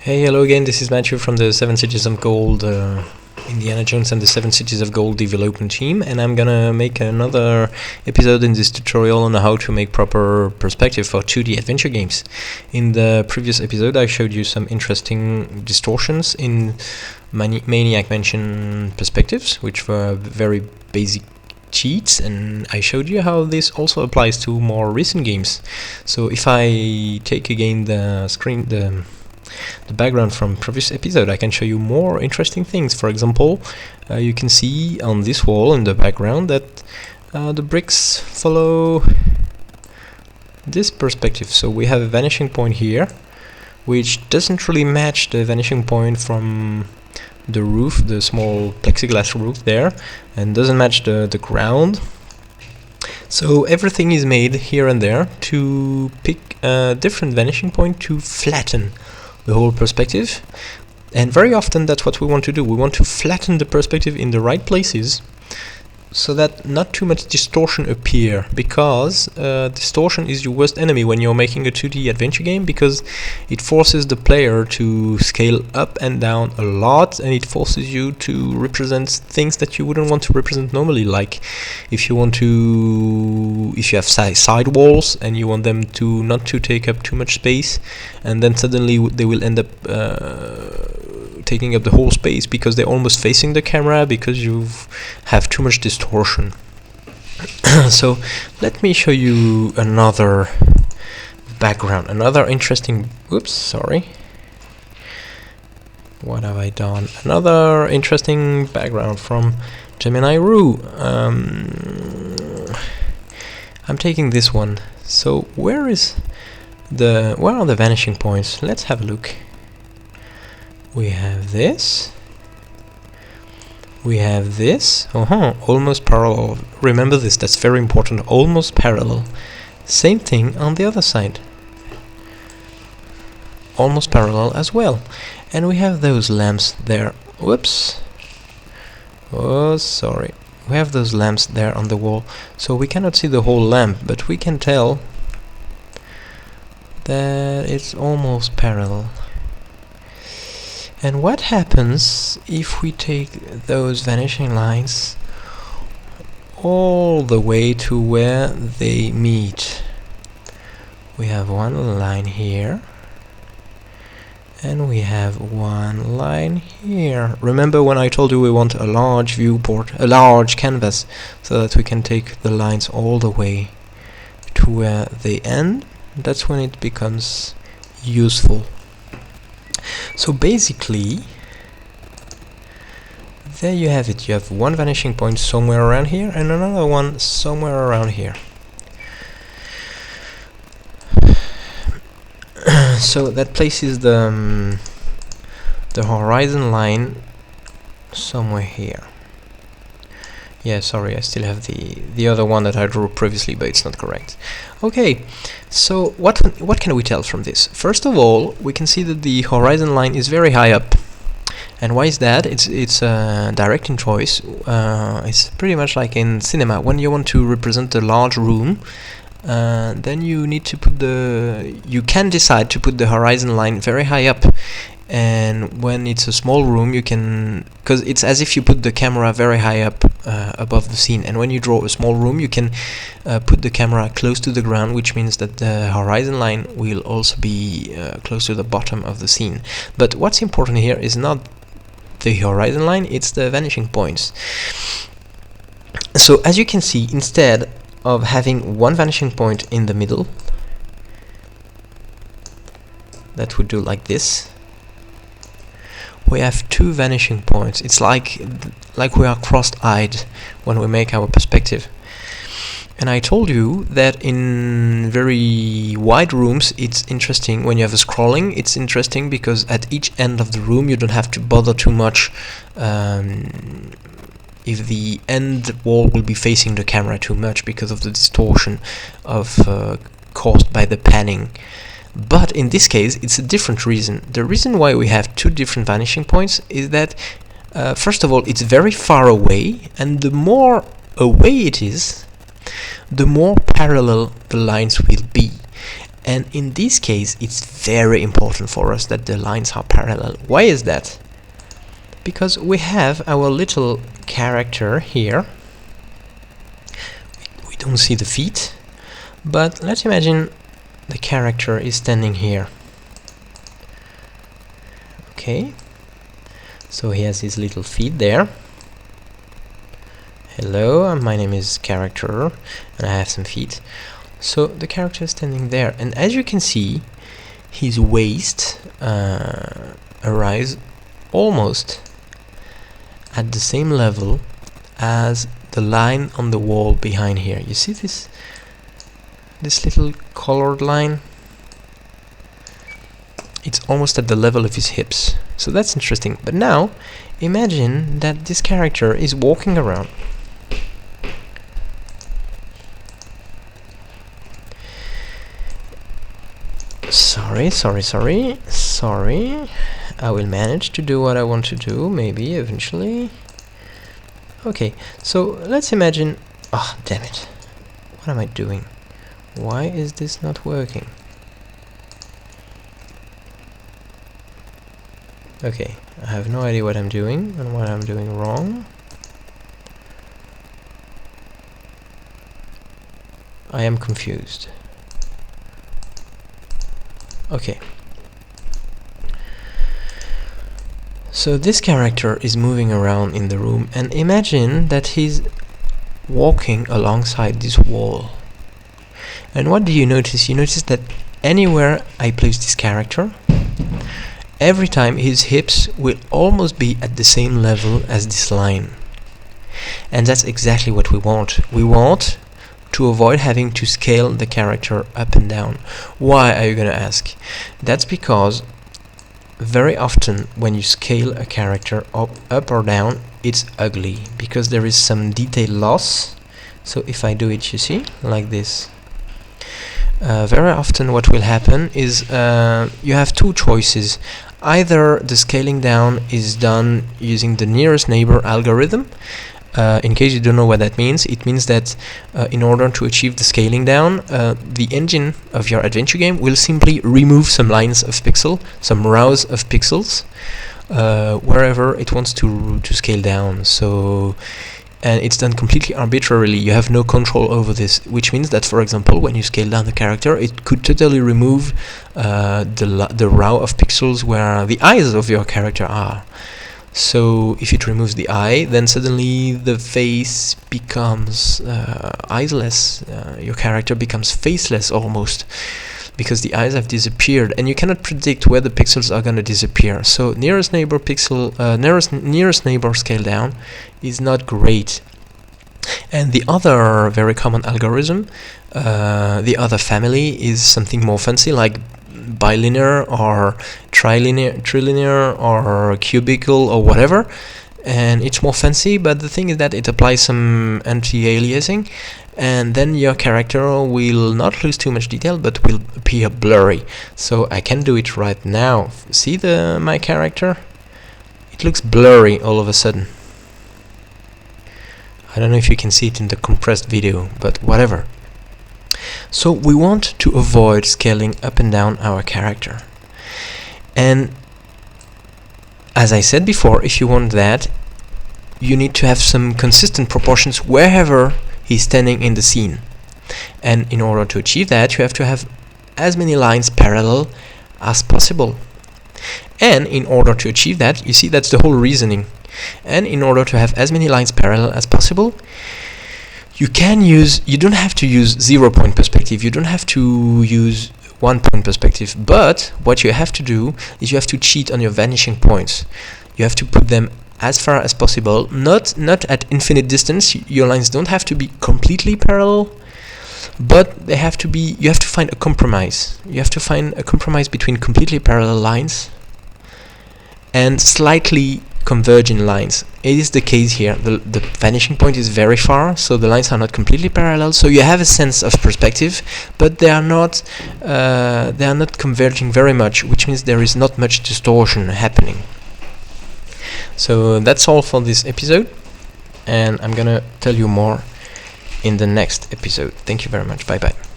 Hey, hello again, this is Matthew from the 7 Cities of Gold, Indiana Jones and the 7 Cities of Gold development team, and I'm gonna make another episode in this tutorial on how to make proper perspective for 2D adventure games. In the previous episode I showed you some interesting distortions in Maniac Mansion perspectives, which were very basic cheats, and I showed you how this also applies to more recent games. So if I take again the background from previous episode, I can show you more interesting things. For example, you can see on this wall in the background that the bricks follow this perspective. So we have a vanishing point here, which doesn't really match the vanishing point from the roof, the small plexiglass roof there, and doesn't match the ground. So everything is made here and there to pick a different vanishing point to flatten the whole perspective, and very often that's what we want to do. We want to flatten the perspective in the right places so that not too much distortion appear, because distortion is your worst enemy when you're making a 2D adventure game, because it forces the player to scale up and down a lot, and it forces you to represent things that you wouldn't want to represent normally. Like if you have side walls and you want them to not to take up too much space, and then suddenly they will end up taking up the whole space because they're almost facing the camera, because you have too much distortion. So let me show you another background, another interesting what have I done? Another interesting background from Gemini Rue. I'm taking this one. So where are the vanishing points? Let's have a look. We have this. We have this. Almost parallel. Remember this, that's very important. Almost parallel. Same thing on the other side. Almost parallel as well. And we have those lamps there. Whoops. Oh, sorry. We have those lamps there on the wall. So we cannot see the whole lamp, but we can tell that it's almost parallel. And what happens if we take those vanishing lines all the way to where they meet? We have one line here, and we have one line here. Remember when I told you we want a large viewport, a large canvas, so that we can take the lines all the way to where they end? That's when it becomes useful. So basically, there you have it. You have one vanishing point somewhere around here and another one somewhere around here. So that places the horizon line somewhere here. Yeah, sorry, I still have the other one that I drew previously, but it's not correct. Okay, so what can we tell from this? First of all, we can see that the horizon line is very high up. And why is that? It's a directing choice. It's pretty much like in cinema. When you want to represent a large room, then you need to put you can decide to put the horizon line very high up. And when it's a small room, you can, because it's as if you put the camera very high up above the scene. And when you draw a small room, you can put the camera close to the ground, which means that the horizon line will also be close to the bottom of the scene. But what's important here is not the horizon line, it's the vanishing points. So as you can see, instead of having one vanishing point in the middle, that would do like this, we have two vanishing points. It's like we are cross-eyed when we make our perspective. And I told you that in very wide rooms it's interesting. When you have a scrolling, it's interesting because at each end of the room you don't have to bother too much if the end wall will be facing the camera too much because of the distortion caused by the panning. But in this case, it's a different reason. The reason why we have two different vanishing points is that, first of all, it's very far away, and the more away it is, the more parallel the lines will be. And in this case, it's very important for us that the lines are parallel. Why is that? Because we have our little character here. We don't see the feet, but let's imagine the character is standing here. Okay, so he has his little feet there. Hello, my name is character, and I have some feet. So the character is standing there, and as you can see, his waist arrives almost at the same level as the line on the wall behind here. You see this little colored line? It's almost at the level of his hips. So that's interesting. But now imagine that this character is walking around. Sorry. I will manage to do what I want to do, maybe, eventually. Okay, so let's imagine... Oh, damn it. What am I doing? Why is this not working? Okay, I have no idea what I'm doing and what I'm doing wrong. I am confused. Okay. So this character is moving around in the room, and imagine that he's walking alongside this wall. And what do you notice? You notice that anywhere I place this character, every time his hips will almost be at the same level as this line. And that's exactly what we want. We want to avoid having to scale the character up and down. Why, are you going to ask? That's because very often when you scale a character up or down, it's ugly, because there is some detail loss. So if I do it, you see, like this, very often what will happen is you have two choices. Either the scaling down is done using the nearest neighbor algorithm. In case you don't know what that means, it means that in order to achieve the scaling down, the engine of your adventure game will simply remove some lines of pixel, some rows of pixels, wherever it wants to scale down. So, and it's done completely arbitrarily. You have no control over this, which means that, for example, when you scale down the character, it could totally remove the row of pixels where the eyes of your character are. So if it removes the eye, then suddenly the face becomes eyeless. Your character becomes faceless almost, because the eyes have disappeared, and you cannot predict where the pixels are going to disappear. So nearest neighbor pixel, nearest neighbor scale down is not great. And the other very common algorithm, the other family, is something more fancy, like bilinear or trilinear or cubical or whatever, and it's more fancy, but the thing is that it applies some anti-aliasing, and then your character will not lose too much detail but will appear blurry. So I can do it right now. See my character? It looks blurry all of a sudden. I don't know if you can see it in the compressed video, but whatever. So we want to avoid scaling up and down our character. And as I said before, if you want that, you need to have some consistent proportions wherever he's standing in the scene. And in order to achieve that, you have to have as many lines parallel as possible. And in order to achieve that, you see, that's the whole reasoning. And in order to have as many lines parallel as possible, you don't have to use 0-point perspective, you don't have to use 1-point perspective, but what you have to do is you have to cheat on your vanishing points. You have to put them as far as possible, not at infinite distance. Your lines don't have to be completely parallel, but they have to be, you have to find a compromise. You have to find a compromise between completely parallel lines and slightly converging lines. It is the case here. The vanishing point is very far, so the lines are not completely parallel, so you have a sense of perspective, but they are not converging very much, which means there is not much distortion happening. So that's all for this episode, and I'm gonna tell you more in the next episode. Thank you very much. Bye bye.